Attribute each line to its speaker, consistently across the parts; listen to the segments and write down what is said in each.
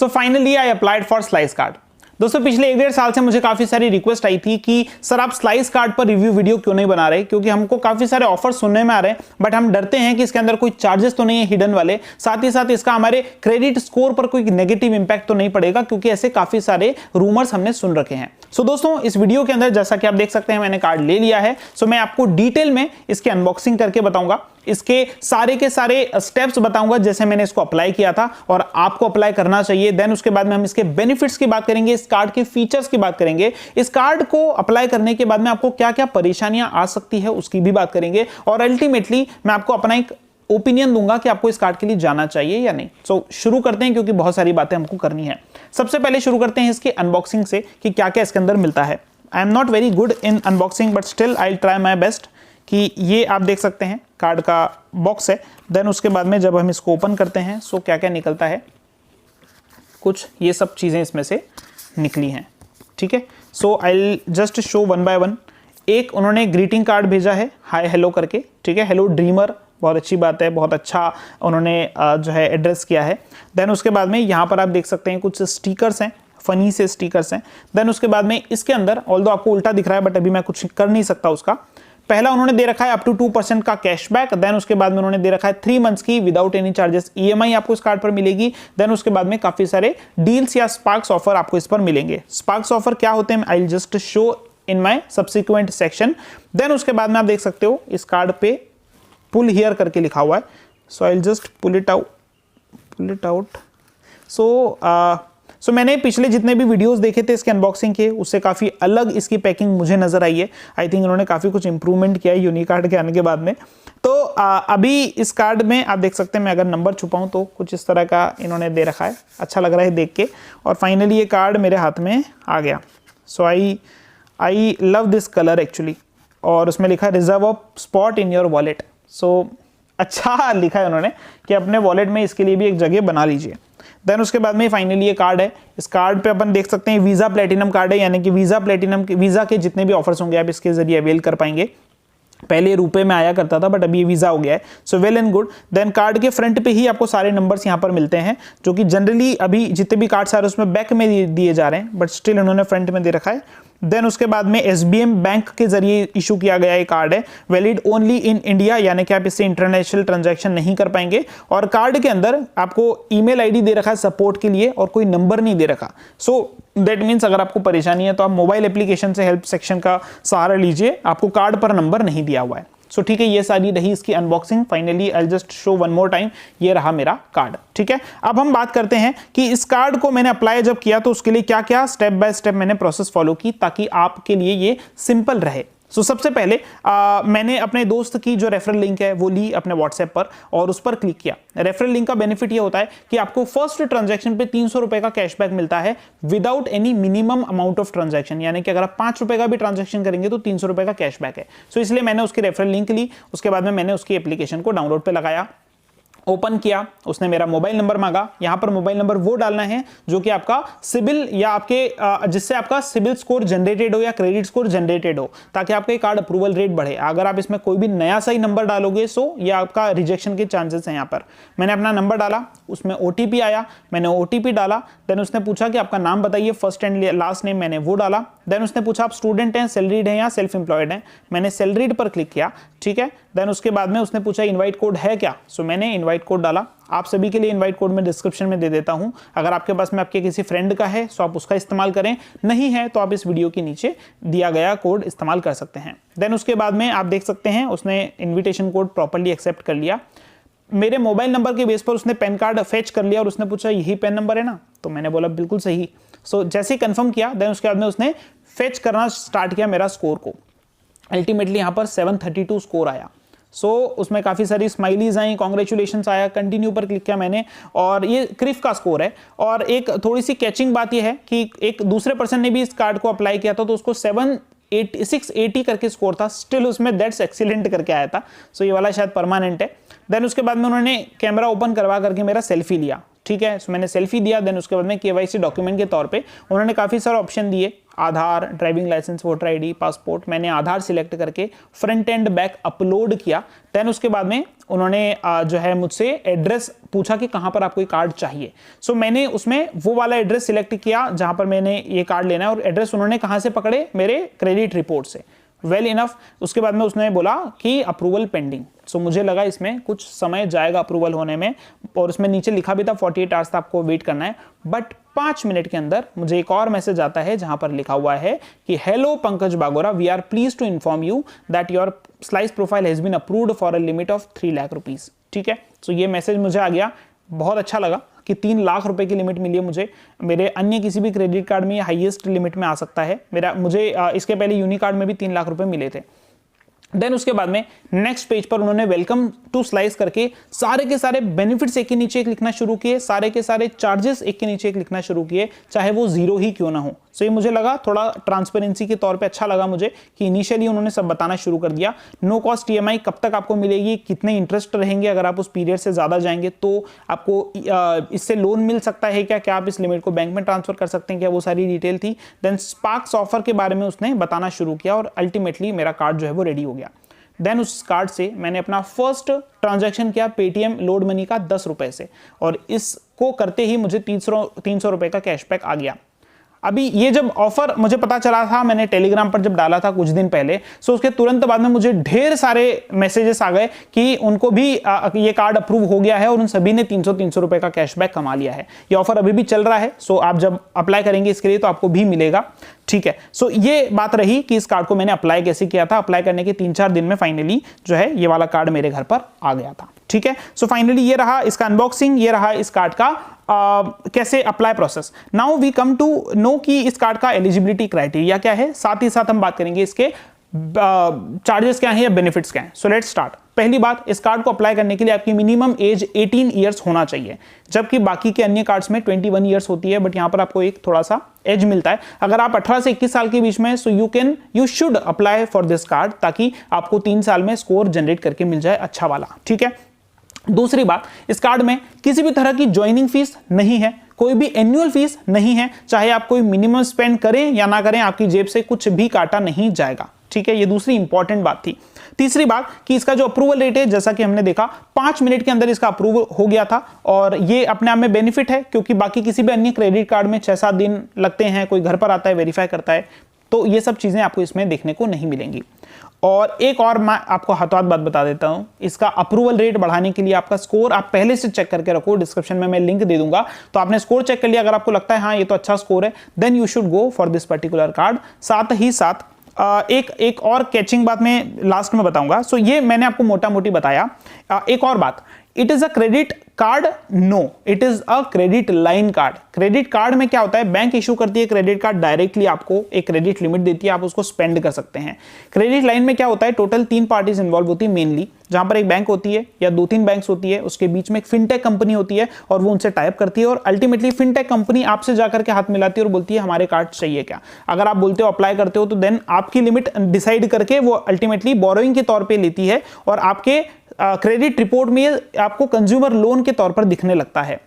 Speaker 1: So finally I applied for slice card. दोस्तों पिछले 1-1.5 साल से मुझे काफी सारी रिक्वेस्ट आई थी कि सर आप स्लाइस कार्ड पर रिव्यू वीडियो क्यों नहीं बना रहे, क्योंकि हमको काफी सारे ऑफर सुनने में आ रहे हैं बट हम डरते हैं कि इसके अंदर कोई चार्जेस तो नहीं है हिडन वाले, साथ ही साथ इसका हमारे क्रेडिट स्कोर पर कोई नेगेटिव इंपैक्ट तो नहीं पड़ेगा, क्योंकि ऐसे काफी सारे रूमर्स हमने सुन रखे हैं। सो दोस्तों इस वीडियो के अंदर जैसा कि आप देख सकते हैं मैंने कार्ड ले लिया है। सो मैं आपको डिटेल में इसकी अनबॉक्सिंग करके बताऊंगा, इसके सारे के सारे स्टेप्स बताऊंगा जैसे मैंने इसको अप्लाई किया था और आपको अप्लाई करना चाहिए। देन उसके बाद में हम इसके बेनिफिट्स की बात करेंगे, इस कार्ड के फीचर्स की बात करेंगे, इस कार्ड को अप्लाई करने के बाद में आपको क्या क्या परेशानियां आ सकती है उसकी भी बात करेंगे, और अल्टीमेटली मैं आपको अपना एक ओपिनियन दूंगा कि आपको इस कार्ड के लिए जाना चाहिए या नहीं। सो शुरू करते हैं क्योंकि बहुत सारी बातें हमको करनी है। सबसे पहले शुरू करते हैं इसकी अनबॉक्सिंग से कि क्या क्या इसके अंदर मिलता है। I am not very good in unboxing but still I try my best. कि ये आप देख सकते हैं कार्ड का बॉक्स है। देन उसके बाद में जब हम इसको ओपन करते हैं सो क्या क्या निकलता है, कुछ ये सब चीज़ें इसमें से निकली हैं, ठीक है। So I just show one by one. एक उन्होंने ग्रीटिंग कार्ड भेजा है हाय हेलो करके, ठीक है, हेलो ड्रीमर, बहुत अच्छी बात है, बहुत अच्छा उन्होंने जो है एड्रेस किया है। देन उसके बाद में यहाँ पर आप देख सकते हैं कुछ स्टिकर्स हैं, फनी से स्टिकर्स हैं। देन उसके बाद में इसके अंदर ऑल्दो आपको उल्टा दिख रहा है बट अभी मैं कुछ कर नहीं सकता उसका। पहला उन्होंने दे रखा है अप टू 2% का कैशबैक। देन उसके बाद में उन्होंने दे रखा है 3 मंथ्स की विदाउट एनी चार्जेस EMI आपको इस कार्ड पर मिलेगी। देन उसके बाद में काफी सारे डील्स या स्पार्क्स ऑफर आपको इस पर मिलेंगे। स्पार्क्स ऑफर क्या होते हैं I will just show in my subsequent section. देन उसके बाद में आप देख सकते हो इस कार्ड पे पुल हियर करके लिखा हुआ है। So I will just pull it out. So मैंने पिछले जितने भी वीडियोस देखे थे इसके अनबॉक्सिंग के उससे काफ़ी अलग इसकी पैकिंग मुझे नज़र आई है। आई थिंक इन्होंने काफ़ी कुछ इंप्रूवमेंट किया है यूनिक कार्ड के आने के बाद में। तो अभी इस कार्ड में आप देख सकते हैं, मैं अगर नंबर छुपाऊं तो कुछ इस तरह का इन्होंने दे रखा है, अच्छा लग रहा है देख के। और फाइनली ये कार्ड मेरे हाथ में आ गया। So I love this colour actually. और उसमें लिखा है reserve a spot in your wallet. So अच्छा लिखा है उन्होंने कि अपने वॉलेट में इसके लिए भी एक जगह बना लीजिए। देन उसके बाद में फाइनली ये कार्ड है। इस कार्ड पे अपन देख सकते हैं वीज़ा प्लेटिनम कार्ड है, यानी कि वीज़ा के जितने भी ऑफर्स होंगे आप इसके जरिए अवेल कर पाएंगे। पहले रुपए में आया करता था बट अभी ये वीज़ा हो गया है। So well and good. Then card के फ्रंट पे ही आपको सारे नंबर्स यहाँ पर मिलते हैं, जो कि जनरली अभी जितने भी कार्ड्स आ रहे हैं उसमें बैक में दिए जा रहे हैं बट स्टिल उन्होंने फ्रंट में दे रखा है। देन उसके बाद में SBM बैंक के जरिए इशू किया गया ये कार्ड है, वैलिड ओनली इन इंडिया, यानी कि आप इससे इंटरनेशनल ट्रांजैक्शन नहीं कर पाएंगे। और कार्ड के अंदर आपको ईमेल आईडी दे रखा है सपोर्ट के लिए और कोई नंबर नहीं दे रखा। सो दैट मीन्स अगर आपको परेशानी है तो आप मोबाइल एप्लीकेशन से हेल्प सेक्शन का सहारा लीजिए, आपको कार्ड पर नंबर नहीं दिया हुआ है। सो ठीक है, ये सारी रही इसकी unboxing. Finally I just show one more time, ये रहा मेरा कार्ड, ठीक है। अब हम बात करते हैं कि इस कार्ड को मैंने अप्लाई जब किया तो उसके लिए क्या क्या स्टेप बाय स्टेप मैंने प्रोसेस फॉलो की ताकि आपके लिए ये सिंपल रहे। सो सबसे पहले मैंने अपने दोस्त की जो रेफरल लिंक है वो ली अपने व्हाट्सएप पर और उस पर क्लिक किया। रेफरल लिंक का बेनिफिट ये होता है कि आपको फर्स्ट ट्रांजैक्शन पे 300 रुपए का कैशबैक मिलता है without any minimum amount of transaction, यानी कि अगर आप 5 रुपए का भी ट्रांजैक्शन करेंगे तो 300 रुपए का कैशबैक है। सो इसलिए मैंने उसकी रेफरल लिंक ली, उसके बाद में मैंने उसकी एप्लीकेशन को डाउनलोड पे लगाया, ओपन किया, उसने मेरा मोबाइल नंबर मांगा। यहां पर मोबाइल नंबर वो डालना है जो कि आपका सिबिल या आपके जिससे आपका सिबिल स्कोर जनरेटेड हो या क्रेडिट स्कोर जनरेटेड हो, ताकि आपका कार्ड अप्रूवल रेट बढ़े। अगर आप इसमें कोई भी नया सही नंबर डालोगे सो ये आपका रिजेक्शन के चांसेस हैं। यहाँ पर मैंने अपना नंबर डाला, उसमें OTP आया, मैंने OTP डाला। देन उसने पूछा कि आपका नाम बताइए, फर्स्ट एंड लास्ट नेम, मैंने वो डाला। देन उसने पूछा आप स्टूडेंट हैं, सैलरीड हैं या सेल्फ एम्प्लॉयड हैं, मैंने सैलरीड पर क्लिक किया, ठीक है। देन उसके बाद में उसने पूछा इनवाइट कोड है क्या, सो मैंने इनवाइट कोड डाला। आप सभी के लिए इनवाइट कोड मैं डिस्क्रिप्शन में दे देता हूं, अगर आपके पास में आपके किसी फ्रेंड का है सो आप उसका इस्तेमाल करें, नहीं है तो आप इस वीडियो के नीचे दिया गया कोड इस्तेमाल कर सकते हैं। देन उसके बाद में आप देख सकते हैं उसने इन्विटेशन कोड प्रॉपर्ली एक्सेप्ट कर लिया। मेरे मोबाइल नंबर के बेस पर उसने पैन कार्ड फेच कर लिया और उसने पूछा यही पैन नंबर है ना, तो मैंने बोला बिल्कुल सही। सो जैसे ही कंफर्म किया देन उसके बाद में उसने फेच करना स्टार्ट किया मेरा स्कोर को। अल्टीमेटली यहाँ पर 732 स्कोर आया। सो उसमें काफ़ी सारी स्माइलीज आई, कॉन्ग्रेचुलेशंस आया, कंटिन्यू पर क्लिक किया मैंने और ये क्रिफ का स्कोर है। और एक थोड़ी सी कैचिंग बात ये है कि एक दूसरे पर्सन ने भी इस कार्ड को अप्लाई किया था तो उसको 680 करके स्कोर था, स्टिल उसमें दैट्स एक्सीलेंट करके आया था। सो ये वाला शायद परमानेंट है। देन उसके बाद में उन्होंने कैमरा ओपन करवा करके मेरा सेल्फी लिया, ठीक है। सो मैंने सेल्फी दिया। देन उसके बाद में KYC डॉक्यूमेंट के तौर पे उन्होंने काफ़ी सारे ऑप्शन दिए, Aadhaar, driving licence, voter ID, passport. मैंने आधार सिलेक्ट करके फ्रंट एंड बैक अपलोड किया। देन उसके बाद में उन्होंने जो है मुझसे एड्रेस पूछा कि कहां पर आपको ये कार्ड चाहिए। सो मैंने उसमें वो वाला एड्रेस सिलेक्ट किया जहां पर मैंने ये कार्ड लेना है, और एड्रेस उन्होंने कहां से पकड़े, मेरे क्रेडिट रिपोर्ट से। Well enough. उसके बाद में उसने बोला कि अप्रूवल पेंडिंग। सो मुझे लगा इसमें कुछ समय जाएगा अप्रूवल होने में, और उसमें नीचे लिखा भी था 48 आवर्स आपको वेट करना है। बट 5 मिनट के अंदर मुझे एक और मैसेज आता है जहां पर लिखा हुआ है कि hello Pankaj Bagora, we are please to inform you that your Slice profile has been approved for a limit of 3 lakh rupees. ठीक है, सो ये मैसेज मुझे आ गया, बहुत अच्छा लगा कि 3 लाख रुपए की लिमिट मिली है मुझे। मेरे अन्य किसी भी क्रेडिट कार्ड में हाईएस्ट लिमिट में आ सकता है। मुझे इसके पहले यूनिकार्ड में भी 3 लाख रुपए मिले थे। देन उसके बाद में नेक्स्ट पेज पर उन्होंने वेलकम टू स्लाइस करके सारे के सारे बेनिफिट्स एक के नीचे एक लिखना शुरू किए, सारे के सारे चार्जेस एक के नीचे एक लिखना शुरू किए, चाहे वो जीरो ही क्यों ना हो। सो ये मुझे लगा थोड़ा ट्रांसपेरेंसी के तौर पे अच्छा लगा मुझे कि इनिशियली उन्होंने सब बताना शुरू कर दिया। नो कॉस्ट ईएमआई कब तक आपको मिलेगी, कितने इंटरेस्ट रहेंगे अगर आप उस पीरियड से ज्यादा जाएंगे तो आपको इससे लोन मिल सकता है क्या आप इस लिमिट को बैंक में ट्रांसफर कर सकते हैं क्या, वो सारी डिटेल थी। देन स्पार्क्स ऑफर के बारे में उसने बताना शुरू किया, और अल्टीमेटली मेरा कार्ड जो है वो रेडी हो गया। देन उस कार्ड से मैंने अपना फर्स्ट ट्रांजैक्शन किया पेटीएम लोड मनी का 10 रुपए से, और इसको करते ही मुझे 300 रुपए का कैशबैक आ गया। अभी ये जब ऑफर मुझे पता चला था, मैंने टेलीग्राम पर जब डाला था कुछ दिन पहले, सो उसके तुरंत बाद में मुझे ढेर सारे मैसेजेस आ गए कि उनको भी ये कार्ड अप्रूव हो गया है, और उन सभी ने 300 रुपए का कैशबैक कमा लिया है। ये ऑफर अभी भी चल रहा है, सो आप जब अप्लाई करेंगे इसके लिए तो आपको भी मिलेगा। ठीक है, सो ये बात रही कि इस कार्ड को मैंने अप्लाई कैसे किया था। अप्लाई करने के 3-4 दिन में फाइनली जो है ये वाला कार्ड मेरे घर पर आ गया था। ठीक है, सो फाइनली ये रहा इसका अनबॉक्सिंग, ये रहा इस कार्ड का कैसे apply process. Now we come to know कि इस कार्ड का एलिजिबिलिटी क्राइटेरिया क्या है, साथ ही साथ हम बात करेंगे इसके चार्जेस क्या है या बेनिफिट्स क्या है। So let's start. पहली बात, इस कार्ड को अप्लाई करने के लिए आपकी मिनिमम एज 18 ईयर्स होना चाहिए, जबकि बाकी के अन्य कार्ड्स में 21 ईयर्स होती है, बट यहां पर आपको एक थोड़ा सा एज मिलता है। अगर आप 18 से 21 साल के बीच में, so you should apply for this card, ताकि आपको 3 साल में स्कोर जनरेट करके मिल जाए अच्छा वाला। ठीक है, दूसरी बात, इस कार्ड में किसी भी तरह की ज्वाइनिंग फीस नहीं है, कोई भी एनुअल फीस नहीं है, चाहे आप कोई मिनिमम स्पेंड करें या ना करें, आपकी जेब से कुछ भी काटा नहीं जाएगा। ठीक है, ये दूसरी इंपॉर्टेंट बात थी। तीसरी बात कि इसका जो अप्रूवल रेट है, जैसा कि हमने देखा 5 मिनट के अंदर इसका अप्रूवल हो गया था, और ये अपने आप में बेनिफिट है, क्योंकि बाकी किसी भी अन्य क्रेडिट कार्ड में 6-7 दिन लगते हैं, कोई घर पर आता है वेरीफाई करता है, तो ये सब चीजें आपको इसमें देखने को नहीं मिलेंगी। और एक और मैं आपको हाथों हाथ बात बता देता हूं, इसका अप्रूवल रेट बढ़ाने के लिए आपका स्कोर आप पहले से चेक करके रखो, डिस्क्रिप्शन में मैं लिंक दे दूंगा, तो आपने स्कोर चेक कर लिया, अगर आपको लगता है हाँ ये तो अच्छा स्कोर है, then you should go for this particular card. साथ ही साथ एक और कैचिंग बात मैं लास्ट में बताऊंगा। सो ये मैंने आपको मोटा मोटी बताया। एक और बात, it is a credit card? No, it is a credit line card. Credit card में क्या होता है, बैंक इशू करती है क्रेडिट कार्ड, डायरेक्टली आपको एक क्रेडिट लिमिट देती है, आप उसको स्पेंड कर सकते हैं। क्रेडिट लाइन में क्या होता है, टोटल 3 पार्टीज इन्वॉल्व होती है मेनली, जहां पर एक बैंक होती है या 2-3 बैंक्स होती है, उसके बीच में एक फिनटेक कंपनी होती है, और वो उनसे टाइप करती है, और अल्टीमेटली फिनटेक कंपनी आपसे जाकर के हाथ मिलाती है और बोलती है हमारे कार्ड चाहिए क्या। अगर आप बोलते हो अप्लाई करते हो, तो देन आपकी लिमिट डिसाइड करके वो अल्टीमेटली बोरोइंग के तौर पर लेती है, और आपके क्रेडिट रिपोर्ट में आपको कंज्यूमर लोन के तौर पर दिखने लगता है।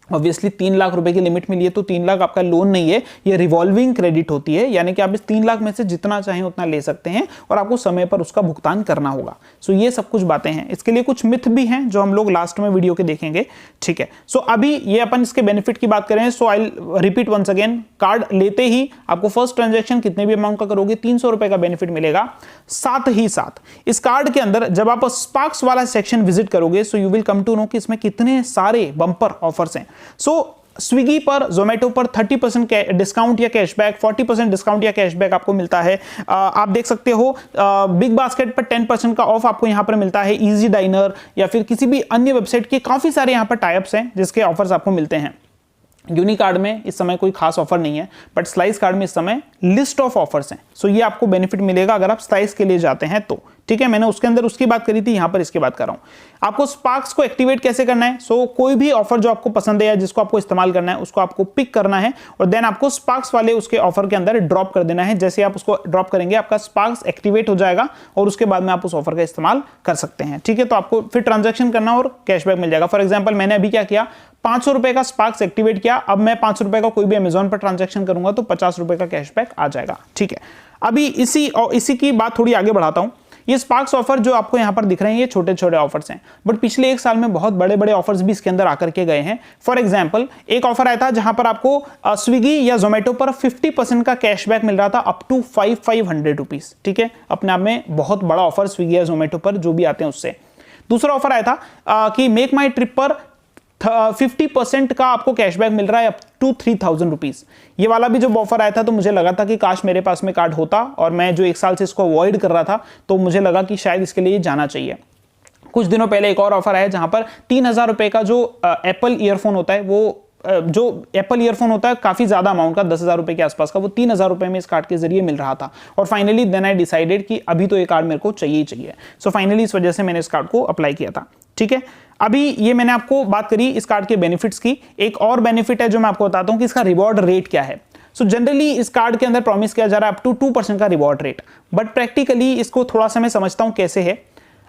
Speaker 1: ऑब्वियसली 3 लाख रुपए की लिमिट मिली है, तो 3 लाख आपका लोन नहीं है, ये रिवॉल्विंग क्रेडिट होती है, यानी कि आप इस 3 लाख में से जितना चाहें उतना ले सकते हैं, और आपको समय पर उसका भुगतान करना होगा। सो ये सब कुछ बातें हैं, इसके लिए कुछ मिथ भी हैं जो हम लोग लास्ट में वीडियो के देखेंगे। ठीक है, सो अभी ये अपन इसके बेनिफिट की बात करें, so I repeat once again, card लेते ही आपको फर्स्ट ट्रांजेक्शन कितने भी अमाउंट का करोगे 300 रुपए का बेनिफिट मिलेगा। साथ ही साथ इस कार्ड के अंदर जब आप स्पार्क्स वाला सेक्शन विजिट करोगे, so you will come to know कि इसमें कितने सारे बंपर ऑफर्स हैं। सो स्विगी पर, जोमेटो पर 30% डिस्काउंट या कैशबैक, 40% डिस्काउंट या कैशबैक आपको मिलता है। आप देख सकते हो बिग बास्केट पर 10% का ऑफ आपको यहां पर मिलता है। इजी डाइनर या फिर किसी भी अन्य वेबसाइट के काफी सारे यहां पर टाइप्स हैं जिसके ऑफर्स आपको मिलते हैं। यूनिकार्ड में इस समय कोई खास ऑफर नहीं है, बट स्लाइस कार्ड में इस समय लिस्ट ऑफ ऑफर्स हैं। सो ये आपको बेनिफिट मिलेगा अगर आप स्लाइस के लिए जाते हैं तो। ठीक है, मैंने उसके अंदर उसकी बात करी थी, यहां पर इसकी बात कर रहा हूं। आपको स्पार्क्स को एक्टिवेट कैसे करना है, सो कोई भी ऑफर जो आपको पसंद है या जिसको आपको इस्तेमाल करना है उसको आपको पिक करना है, और देन आपको स्पार्क्स वाले उसके ऑफर के अंदर ड्रॉप कर देना है। जैसे आप उसको ड्रॉप करेंगे आपका स्पार्क्स एक्टिवेट हो जाएगा, और उसके बाद में आप उस ऑफर का इस्तेमाल कर सकते हैं। ठीक है, तो आपको फिर ट्रांजेक्शन करना और कैशबैक मिल जाएगा। फॉर एग्जाम्पल मैंने अभी क्या किया, 500 रुपए का स्पार्क्स एक्टिवेट किया, अब मैं 500 रुपए का कोई भी अमेजॉन पर ट्रांजैक्शन करूंगा तो 50 रुपए का कैशबैक आ जाएगा। ठीक है, अभी इसी की बात थोड़ी आगे बढ़ाता हूं। ये स्पार्क्स ऑफर जो आपको यहां पर दिख रहे हैं ये छोटे छोटे ऑफर्स हैं, बट पिछले 1 साल में बहुत बड़े बड़े ऑफर्स भी इसके अंदर आकर के गए हैं। फॉर एग्जांपल एक ऑफर आया था जहां पर आपको स्विगी या जोमेटो पर 50% का कैशबैक मिल रहा था अप टू 500 रुपीज। ठीक है, अपने आप में बहुत बड़ा ऑफर स्विगी या जोमेटो पर जो भी आते हैं उससे। दूसरा ऑफर आया था कि मेक माई ट्रिप पर 50% का आपको कैशबैक मिल रहा है अप टू 3000 रुपीज। ये वाला भी जब ऑफर आया था तो मुझे लगा था कि काश मेरे पास में कार्ड होता, और मैं जो 1 साल से इसको अवॉइड कर रहा था तो मुझे लगा कि शायद इसके लिए जाना चाहिए। कुछ दिनों पहले एक और ऑफर आया जहां पर 3000 रुपए का जो एप्पल ईयरफोन होता है, वो जो एप्पल ईयरफोन होता है काफी ज्यादा अमाउंट का, 10,000 रुपए के आसपास का, वो 3000 रुपए में इस कार्ड के जरिए मिल रहा था। और फाइनली देन आई डिसाइडेड कि अभी तो ये कार्ड मेरे को चाहिए ही चाहिए। सो फाइनली इस वजह से मैंने इस कार्ड को अप्लाई किया था। ठीक है, अभी ये मैंने आपको बात करी इस कार्ड के बेनिफिट्स की। एक और बेनिफिट है जो मैं आपको बताता हूं कि इसका रिवॉर्ड रेट क्या है। सो जनरली इस कार्ड के अंदर प्रॉमिस किया जा रहा है अप टू 2% का रिवॉर्ड रेट, बट प्रैक्टिकली इसको थोड़ा सा मैं समझता हूं कैसे है।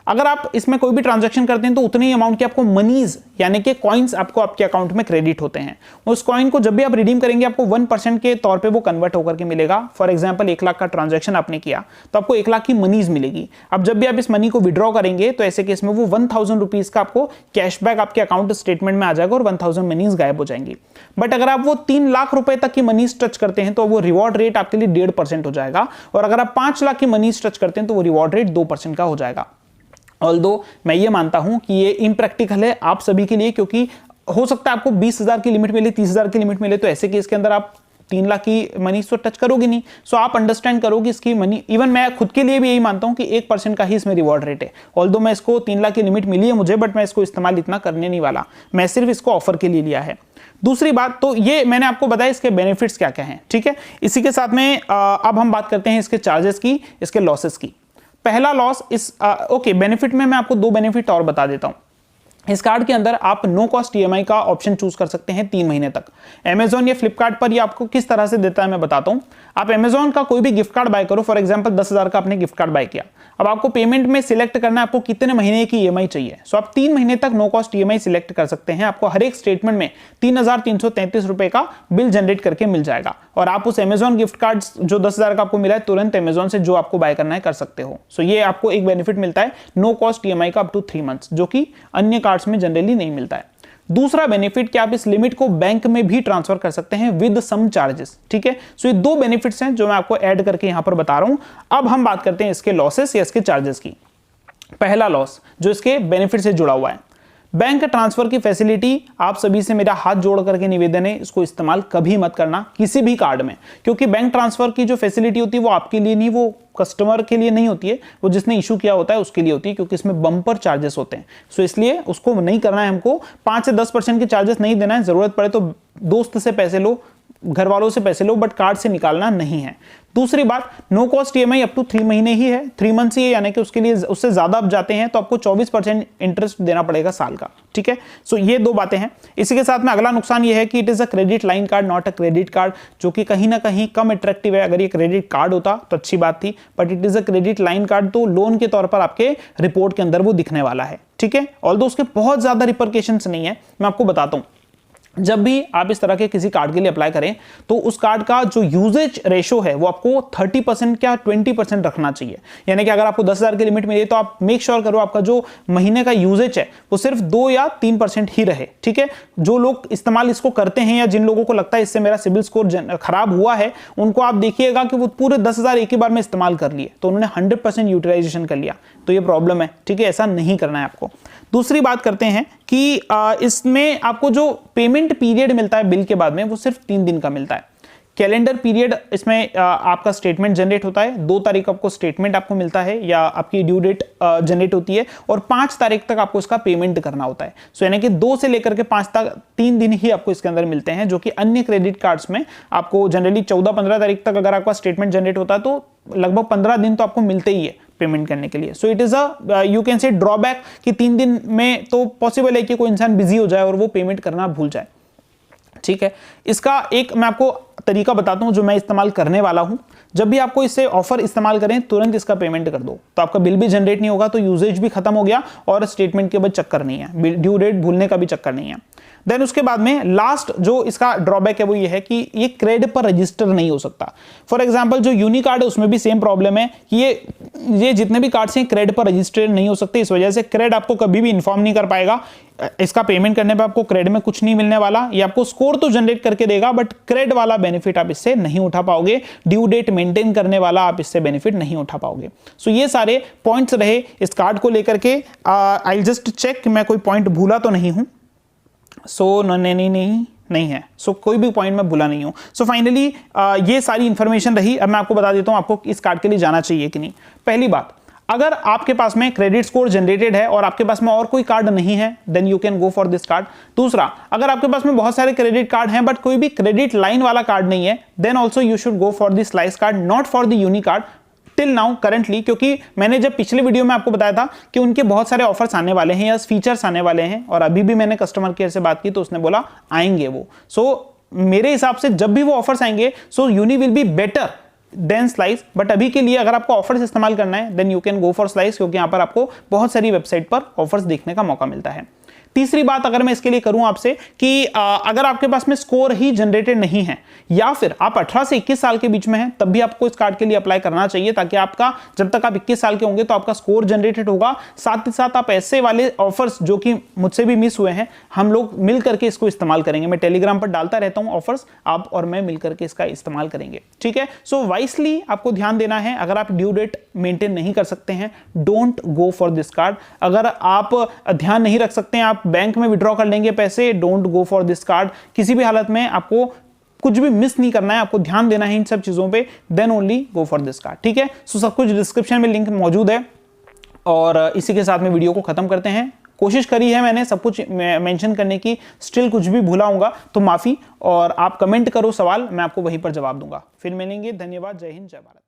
Speaker 1: अगर आप इसमें कोई भी ट्रांजैक्शन करते हैं तो उतने ही अमाउंट के आपको मनीज यानी कि कॉइन्स आपको आपके अकाउंट में क्रेडिट होते हैं। उस कॉइन को जब भी आप रिडीम करेंगे आपको 1% के तौर पे वो कन्वर्ट होकर के मिलेगा। फॉर एग्जांपल 1 लाख का ट्रांजैक्शन आपने किया तो आपको 1 लाख की मनीज मिलेगी। अब जब भी आप इस मनी को विड्रॉ करेंगे तो ऐसे केस में वो 1000 रुपीज का आपको कैशबैक आपके अकाउंट स्टेटमेंट में आ जाएगा और 1000 मनीज गायब हो जाएंगी। बट अगर आप वो 3 लाख रुपए तक की मनीज टच करते हैं तो वो रिवॉर्ड रेट आपके लिए 1.5% हो जाएगा, और अगर आप 5 लाख की मनीज टच करते हैं तो वो रिवॉर्ड रेट 2% का हो जाएगा। ऑल्दो मैं ये मानता हूं कि ये इम्प्रैक्टिकल है आप सभी के लिए, क्योंकि हो सकता है आपको 20,000 की लिमिट मिले, 30,000 की लिमिट मिले, तो ऐसे केस के अंदर आप 3 लाख की मनी तो टच करोगे नहीं। सो आप अंडरस्टैंड करोगे इसकी मनी, इवन मैं खुद के लिए भी यही मानता हूं कि 1% का ही इसमें रिवॉर्ड रेट है। ऑल्दो मैं इसको 3 लाख की लिमिट मिली है मुझे, बट मैं इसको इस्तेमाल इतना करने नहीं वाला, मैं सिर्फ इसको ऑफर के लिए लिया है। दूसरी बात तो ये मैंने आपको बताया इसके बेनिफिट्स क्या क्या हैं। ठीक है, इसी के साथ में अब हम बात करते हैं इसके चार्जेस की, इसके लॉसेस की। पहला लॉस ओके बेनिफिट में मैं आपको 2 बेनिफिट और बता देता हूं। इस कार्ड के अंदर आप नो कॉस्ट ईएमआई का ऑप्शन चूज कर सकते हैं 3 महीने तक। अमेजॉन या फ्लिपकार्ट पर ये आपको किस तरह से देता है मैं बताता हूं। आप अमेजॉन का कोई भी गिफ्ट कार्ड बाय करो, फॉर एग्जांपल 10,000 का आपने गिफ्ट कार्ड बाय किया, अब आपको पेमेंट में सिलेक्ट करना है आपको कितने महीने की ईएमआई चाहिए। सो आप 3 महीने तक नो कॉस्ट ईएमआई सिलेक्ट कर सकते हैं। आपको हर एक स्टेटमेंट में 3,333 रुपए का बिल जनरेट करके मिल जाएगा, और आप उस अमेजॉन गिफ्ट कार्ड जो 10,000 का आपको मिला है तुरंत अमेजॉन से जो आपको बाय करना है कर सकते हो। सो ये आपको एक बेनिफिट मिलता है नो कॉस्ट ईएमआई का अप टू 3 मंथ्स, जो कि अन्य कार्ड्स में जनरली नहीं मिलता है। दूसरा बेनिफिट कि आप इस लिमिट को बैंक में भी ट्रांसफर कर सकते हैं विद सम चार्जेस। ठीक है, सो ये 2 बेनिफिट्स हैं जो मैं आपको ऐड करके यहां पर बता रहा हूं। अब हम बात करते हैं इसके लॉसेस या इसके चार्जेस की। पहला लॉस जो इसके बेनिफिट से जुड़ा हुआ है, बैंक ट्रांसफर की फैसिलिटी। आप सभी से मेरा हाथ जोड़ करके निवेदन है इसको इस्तेमाल कभी मत करना किसी भी कार्ड में, क्योंकि बैंक ट्रांसफर की जो फैसिलिटी होती है वो आपके लिए नहीं, वो कस्टमर के लिए नहीं होती है, वो जिसने इशू किया होता है उसके लिए होती है, क्योंकि इसमें बम्पर चार्जेस होते हैं। सो इसलिए उसको नहीं करना है हमको। 5 से 10% के चार्जेस नहीं देना है, जरूरत पड़े तो दोस्त से पैसे लो, घर वालों से पैसे लो, बट कार्ड से निकालना नहीं है। दूसरी बात, no cost EMI up to 3 महीने ही है, 3 मंथ्स ही है, यानी कि उसके लिए उससे ज्यादा आप जाते हैं तो आपको 24% इंटरेस्ट देना पड़ेगा साल का। ठीक है, सो ये 2 बातें हैं। इसी के साथ में अगला नुकसान ये है कि it is a credit line card not a credit card, जो कि कहीं ना कहीं कम अट्रैक्टिव है। अगर ये क्रेडिट कार्ड होता तो अच्छी बात थी, but it is a credit line card, तो लोन के तौर पर आपके रिपोर्ट के अंदर वो दिखने वाला है। ठीक है, ऑल्दो उसके बहुत ज्यादा रिपरकेशंस नहीं है। मैं आपको बताता हूं, जब भी आप इस तरह के किसी कार्ड के लिए अप्लाई करें तो उस कार्ड का जो यूजेज रेशो है वो आपको 30% या 20% रखना चाहिए। यानी कि अगर आपको 10,000 की लिमिट मिली तो आप मेक श्योर करो आपका जो महीने का यूजेज है वो सिर्फ 2 या 3% ही रहे। ठीक है, जो लोग इस्तेमाल इसको करते हैं या जिन लोगों को लगता है इससे मेरा सिबिल स्कोर खराब हुआ है, उनको आप देखिएगा कि वो पूरे 10,000 एक ही बार में इस्तेमाल कर लिए, तो उन्होंने 100% यूटिलाइजेशन कर लिया, तो ये प्रॉब्लम है। ठीक है, ऐसा नहीं करना है आपको। दूसरी बात करते हैं कि इसमें आपको जो पेमेंट पीरियड मिलता है बिल के बाद में वो सिर्फ 3 दिन का मिलता है। कैलेंडर पीरियड इसमें आपका स्टेटमेंट जनरेट होता है, 2 तारीख आपको स्टेटमेंट आपको मिलता है या आपकी ड्यू डेट जनरेट होती है, और 5 तारीख तक आपको इसका पेमेंट करना होता है। सो यानी कि 2 से लेकर के 5 तक 3 दिन ही आपको इसके अंदर मिलते हैं, जो कि अन्य क्रेडिट कार्ड्स में आपको जनरली 14-15 तारीख तक अगर आपका स्टेटमेंट जनरेट होता है तो लगभग 15 दिन तो आपको मिलते ही है पेमेंट करने के लिए। So it is a you can say drawback कि 3 दिन में तो पॉसिबल है कि कोई इंसान बिजी हो जाए और वो पेमेंट करना भूल जाए। ठीक है, इसका एक मैं आपको तरीका बताता हूं जो मैं इस्तेमाल करने वाला हूं। जब भी आपको इससे ऑफर इस्तेमाल करें तुरंत इसका पेमेंट कर दो, तो आपका बिल भी जनरेट नहीं होगा, तो यूजेज भी खत्म हो गया और स्टेटमेंट के बाद चक्कर नहीं है, ड्यू डेट भूलने का भी चक्कर नहीं है। देन उसके बाद में लास्ट जो इसका ड्रॉबैक है वो ये है कि ये क्रेड पर रजिस्टर नहीं हो सकता। फॉर एग्जांपल जो यूनिकार्ड है उसमें भी सेम प्रॉब्लम है कि ये जितने भी कार्ड्स हैं क्रेड पर रजिस्टर नहीं हो सकते। इस वजह से क्रेड आपको कभी भी इन्फॉर्म नहीं कर पाएगा, इसका पेमेंट करने पे आपको क्रेड में कुछ नहीं मिलने वाला। ये आपको स्कोर तो जनरेट करके देगा बट क्रेड वाला बेनिफिट आप इससे नहीं उठा पाओगे, ड्यू डेट मेंटेन करने वाला आप इससे बेनिफिट नहीं उठा पाओगे। सो ये सारे पॉइंट्स रहे इस कार्ड को लेकर के। आई जस्ट चेक मैं कोई पॉइंट भूला तो नहीं हूं। सो नहीं है। सो कोई भी पॉइंट मैं भूला नहीं हूं। सो फाइनली ये सारी इंफॉर्मेशन रही। अब मैं आपको बता देता हूं आपको इस कार्ड के लिए जाना चाहिए कि नहीं। पहली बात, अगर आपके पास में क्रेडिट स्कोर जनरेटेड है और आपके पास में और कोई कार्ड नहीं है then you can go for this card. दूसरा, अगर आपके पास में बहुत सारे क्रेडिट कार्ड हैं बट कोई भी क्रेडिट लाइन वाला कार्ड नहीं है then also you should go for the Slice card, not for the Unicard till now currently, क्योंकि मैंने जब पिछले वीडियो में आपको बताया था कि उनके बहुत सारे ऑफर्स आने वाले हैं या फीचर्स आने वाले हैं और अभी भी मैंने कस्टमर केयर से बात की तो उसने बोला आएंगे वो। सो मेरे हिसाब से जब भी वो ऑफर्स आएंगे so Uni will be better than Slice. But अभी के लिए अगर आपको ऑफर्स इस्तेमाल करना है then you can go for Slice, क्योंकि यहां पर आपको बहुत सारी वेबसाइट पर ऑफर्स देखने का मौका मिलता है। तीसरी बात अगर मैं इसके लिए करूं आपसे कि अगर आपके पास में स्कोर ही जनरेटेड नहीं है या फिर आप 18 से 21 साल के बीच में हैं तब भी आपको इस कार्ड के लिए अप्लाई करना चाहिए, ताकि आपका जब तक आप 21 साल के होंगे तो आपका स्कोर जनरेटेड होगा। साथ ही साथ आप ऐसे वाले ऑफर्स जो कि मुझसे भी मिस हुए हैं हम लोग मिल करके इसको इस्तेमाल करेंगे। मैं टेलीग्राम पर डालता रहता हूं ऑफर्स, आप और मैं मिल करके इसका इस्तेमाल करेंगे, ठीक है। सो वाइसली आपको ध्यान देना है। अगर आप ड्यू डेट मेंटेन नहीं कर सकते हैं don't go for this card. अगर आप ध्यान नहीं रख सकते हैं, आप बैंक में विड्रॉ कर लेंगे पैसे, don't go for this card. किसी भी हालत में आपको कुछ भी मिस नहीं करना है, आपको ध्यान देना है इन सब चीजों पे, then only go for this card, ठीक है। सो सब कुछ डिस्क्रिप्शन में लिंक मौजूद है और इसी के साथ में वीडियो को खत्म करते हैं। कोशिश करी है मैंने सब कुछ मेंशन करने की, स्टिल कुछ भी भूला होगा तो माफी, और आप कमेंट करो सवाल, मैं आपको वहीं पर जवाब दूंगा। फिर मिलेंगे, धन्यवाद, जय हिंद, जय भारत।